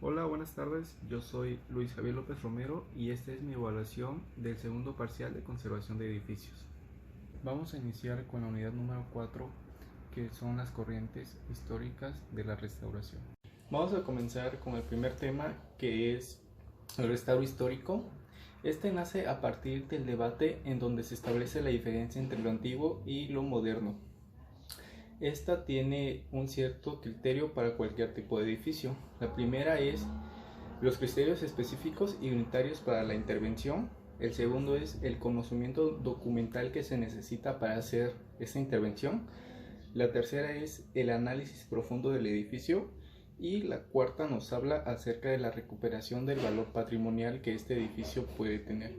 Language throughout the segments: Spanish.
Hola, buenas tardes. Yo soy Luis Javier López Romero y esta es mi evaluación del segundo parcial de conservación de edificios. Vamos a iniciar con la unidad número 4, que son las corrientes históricas de la restauración. Vamos a comenzar con el primer tema, que es el restauro histórico. Este nace a partir del debate en donde se establece la diferencia entre lo antiguo y lo moderno. Esta tiene un cierto criterio para cualquier tipo de edificio. La primera es los criterios específicos y unitarios para la intervención. El segundo es el conocimiento documental que se necesita para hacer esta intervención. La tercera es el análisis profundo del edificio. Y la cuarta nos habla acerca de la recuperación del valor patrimonial que este edificio puede tener.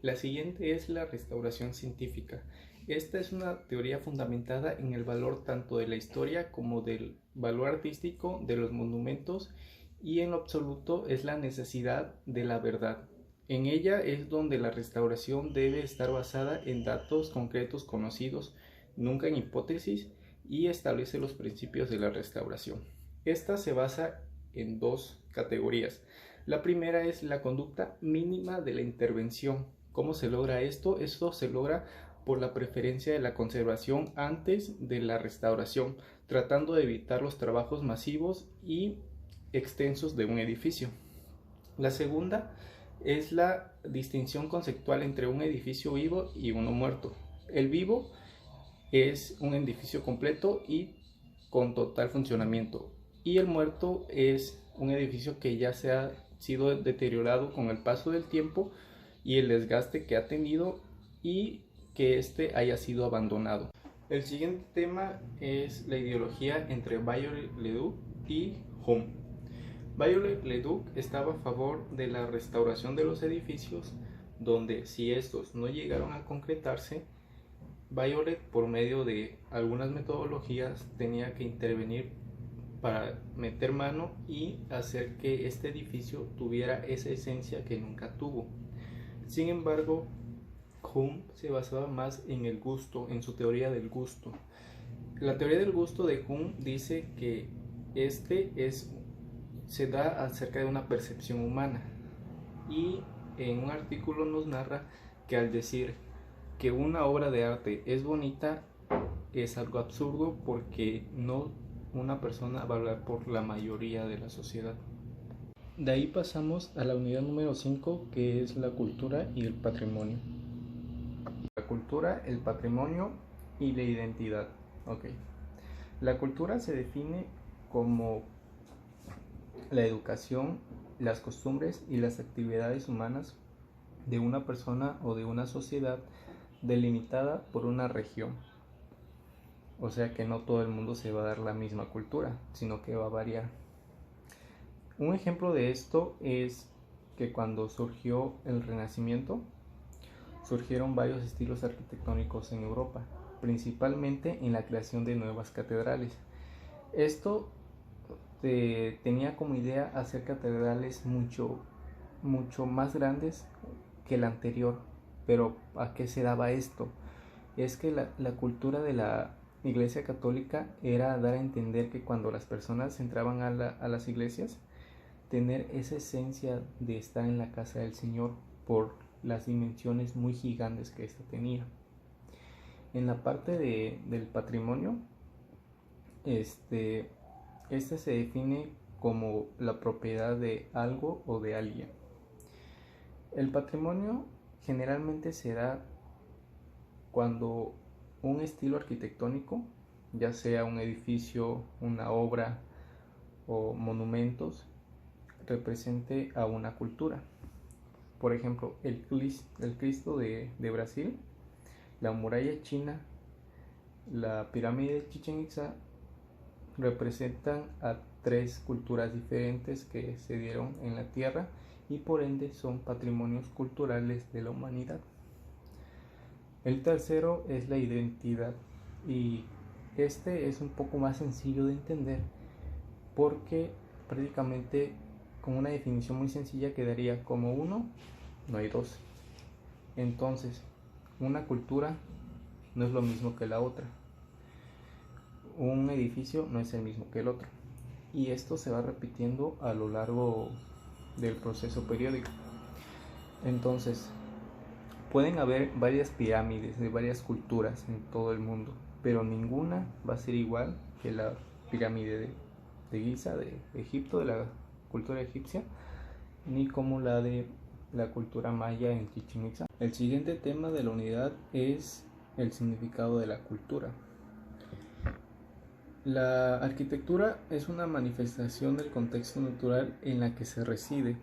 La siguiente es la restauración científica. Esta es una teoría fundamentada en el valor tanto de la historia como del valor artístico de los monumentos, y en lo absoluto es la necesidad de la verdad. En ella es donde la restauración debe estar basada en datos concretos conocidos, nunca en hipótesis, y establece los principios de la restauración. Esta se basa en dos categorías. La primera es la conducta mínima de la intervención. ¿Cómo se logra esto? Esto se logra por la preferencia de la conservación antes de la restauración, tratando de evitar los trabajos masivos y extensos de un edificio. La segunda es la distinción conceptual entre un edificio vivo y uno muerto. El vivo es un edificio completo y con total funcionamiento, y el muerto es un edificio que ya se ha sido deteriorado con el paso del tiempo y el desgaste que ha tenido, y que éste haya sido abandonado. El siguiente tema es la ideología entre Viollet-le-Duc y Hume. Viollet-le-Duc estaba a favor de la restauración de los edificios, donde si estos no llegaron a concretarse, Viollet, por medio de algunas metodologías, tenía que intervenir para meter mano y hacer que este edificio tuviera esa esencia que nunca tuvo. Sin embargo, Hume se basaba más en el gusto, en su teoría del gusto. La teoría del gusto de Hume dice que se da acerca de una percepción humana, y en un artículo nos narra que al decir que una obra de arte es bonita es algo absurdo, porque no una persona va a hablar por la mayoría de la sociedad. De ahí pasamos a la unidad número 5, que es la cultura y el patrimonio. La cultura, el patrimonio y la identidad. La cultura se define como la educación, las costumbres y las actividades humanas de una persona o de una sociedad delimitada por una región. O sea que no todo el mundo se va a dar la misma cultura, sino que va a variar. Un ejemplo de esto es que cuando surgió el Renacimiento, surgieron varios estilos arquitectónicos en Europa, principalmente en la creación de nuevas catedrales. Esto tenía como idea hacer catedrales mucho más grandes que la anterior. Pero ¿a qué se daba esto? Es que la cultura de la Iglesia Católica era dar a entender que cuando las personas entraban a las iglesias, tener esa esencia de estar en la casa del Señor por las dimensiones muy gigantes que ésta tenía. En la parte del patrimonio, este se define como la propiedad de algo o de alguien. El patrimonio generalmente se da cuando un estilo arquitectónico, ya sea un edificio, una obra o monumentos, represente a una cultura. Por ejemplo, el Cristo de Brasil, la muralla china, la pirámide de Chichén Itzá representan a tres culturas diferentes que se dieron en la tierra, y por ende son patrimonios culturales de la humanidad. El tercero es la identidad, y este es un poco más sencillo de entender, porque prácticamente con una definición muy sencilla quedaría como uno, no hay dos. Entonces, una cultura no es lo mismo que la otra. Un edificio no es el mismo que el otro. y esto se va repitiendo a lo largo del proceso periódico. Entonces, pueden haber varias pirámides de varias culturas en todo el mundo, pero ninguna va a ser igual que la pirámide de Giza de Egipto, de la cultura egipcia, ni como la de la cultura maya en Chichén Itzá. El siguiente tema de la unidad es el significado de la cultura. La arquitectura es una manifestación del contexto natural en la que se reside.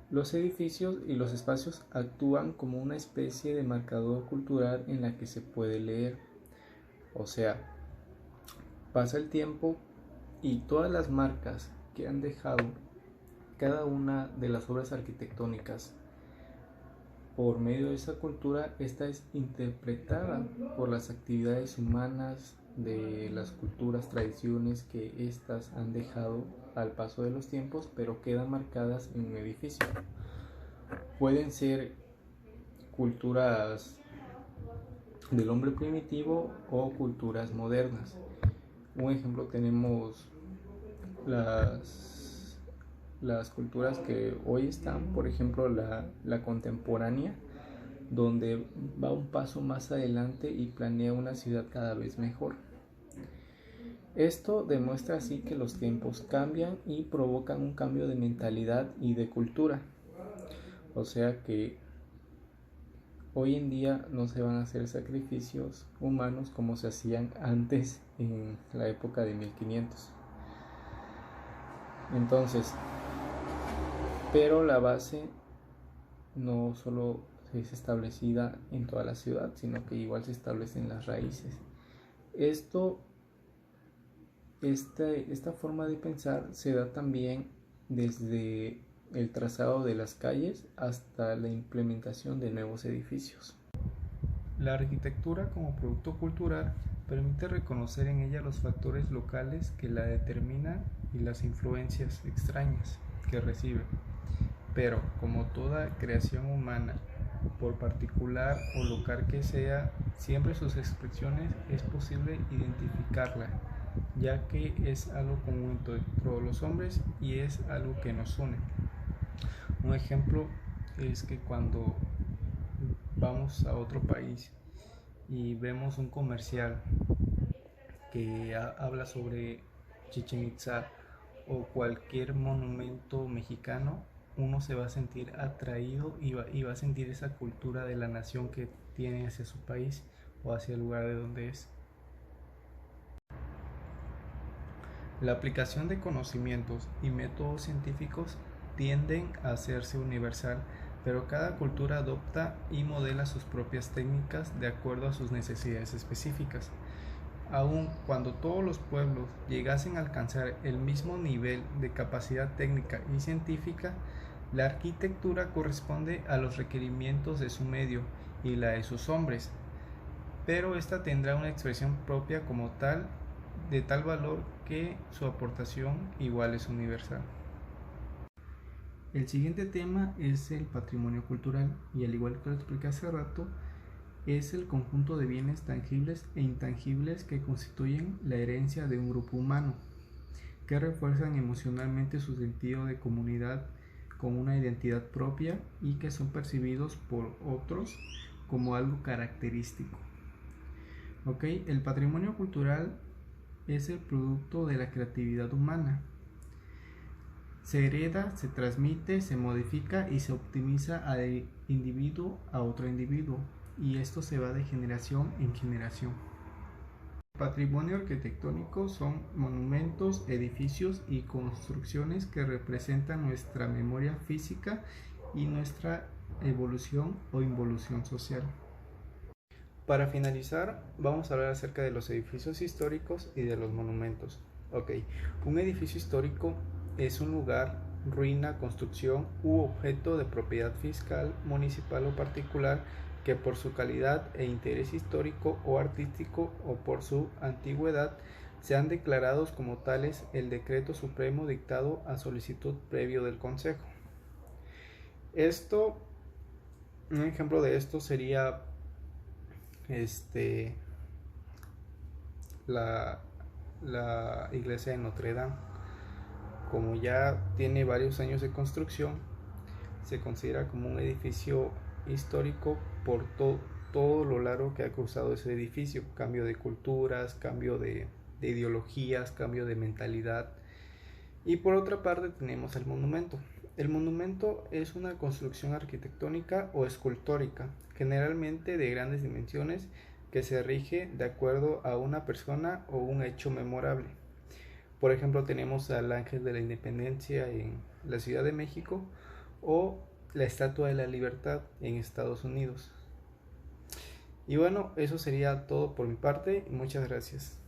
Los edificios y los espacios actúan como una especie de marcador cultural en la que se puede leer. O sea, pasa el tiempo y todas las marcas que han dejado cada una de las obras arquitectónicas por medio de esa cultura, esta es interpretada por las actividades humanas de las culturas, tradiciones que éstas han dejado al paso de los tiempos, pero quedan marcadas en un edificio. Pueden ser culturas del hombre primitivo o culturas modernas. Un ejemplo tenemos las culturas que hoy están, por ejemplo la contemporánea, donde va un paso más adelante y planea una ciudad cada vez mejor. Esto demuestra así que los tiempos cambian y provocan un cambio de mentalidad y de cultura. O sea que hoy en día no se van a hacer sacrificios humanos como se hacían antes en la época de 1500. Entonces, pero la base no solo es establecida en toda la ciudad, sino que igual se establecen las raíces. Esta forma de pensar se da también desde el trazado de las calles hasta la implementación de nuevos edificios. La arquitectura como producto cultural permite reconocer en ella los factores locales que la determinan y las influencias extrañas que recibe. Pero, como toda creación humana, por particular o local que sea, siempre sus expresiones es posible identificarla, ya que es algo común entre todos los hombres y es algo que nos une. Un ejemplo es que cuando vamos a otro país y vemos un comercial que habla sobre Chichén Itzá o cualquier monumento mexicano, uno se va a sentir atraído y va a sentir esa cultura de la nación que tiene hacia su país o hacia el lugar de donde es. La aplicación de conocimientos y métodos científicos tienden a hacerse universal, pero cada cultura adopta y modela sus propias técnicas de acuerdo a sus necesidades específicas. Aun cuando todos los pueblos llegasen a alcanzar el mismo nivel de capacidad técnica y científica, la arquitectura corresponde a los requerimientos de su medio y la de sus hombres, pero esta tendrá una expresión propia como tal, de tal valor que su aportación igual es universal. El siguiente tema es el patrimonio cultural y, al igual que lo expliqué hace rato, es el conjunto de bienes tangibles e intangibles que constituyen la herencia de un grupo humano, que refuerzan emocionalmente su sentido de comunidad con una identidad propia y que son percibidos por otros como algo característico. El patrimonio cultural es el producto de la creatividad humana. Se hereda, se transmite, se modifica y se optimiza de individuo a otro individuo, y esto se va de generación en generación. Patrimonio arquitectónico son monumentos, edificios y construcciones que representan nuestra memoria física y nuestra evolución o involución social. Para finalizar, vamos a hablar acerca de los edificios históricos y de los monumentos. Un edificio histórico es un lugar, ruina, construcción u objeto de propiedad fiscal, municipal o particular que por su calidad e interés histórico o artístico o por su antigüedad sean declarados como tales el decreto supremo dictado a solicitud previo del Consejo. Un ejemplo de esto sería la la iglesia de Notre Dame. Como ya tiene varios años de construcción, se considera como un edificio histórico por todo lo largo que ha cruzado ese edificio. Cambio de culturas, cambio de ideologías, cambio de mentalidad. Y por otra parte tenemos el monumento. El monumento es una construcción arquitectónica o escultórica, generalmente de grandes dimensiones, que se rige de acuerdo a una persona o un hecho memorable. Por ejemplo, tenemos al Ángel de la Independencia en la Ciudad de México o la Estatua de la Libertad en Estados Unidos. Y bueno, eso sería todo por mi parte. Muchas gracias.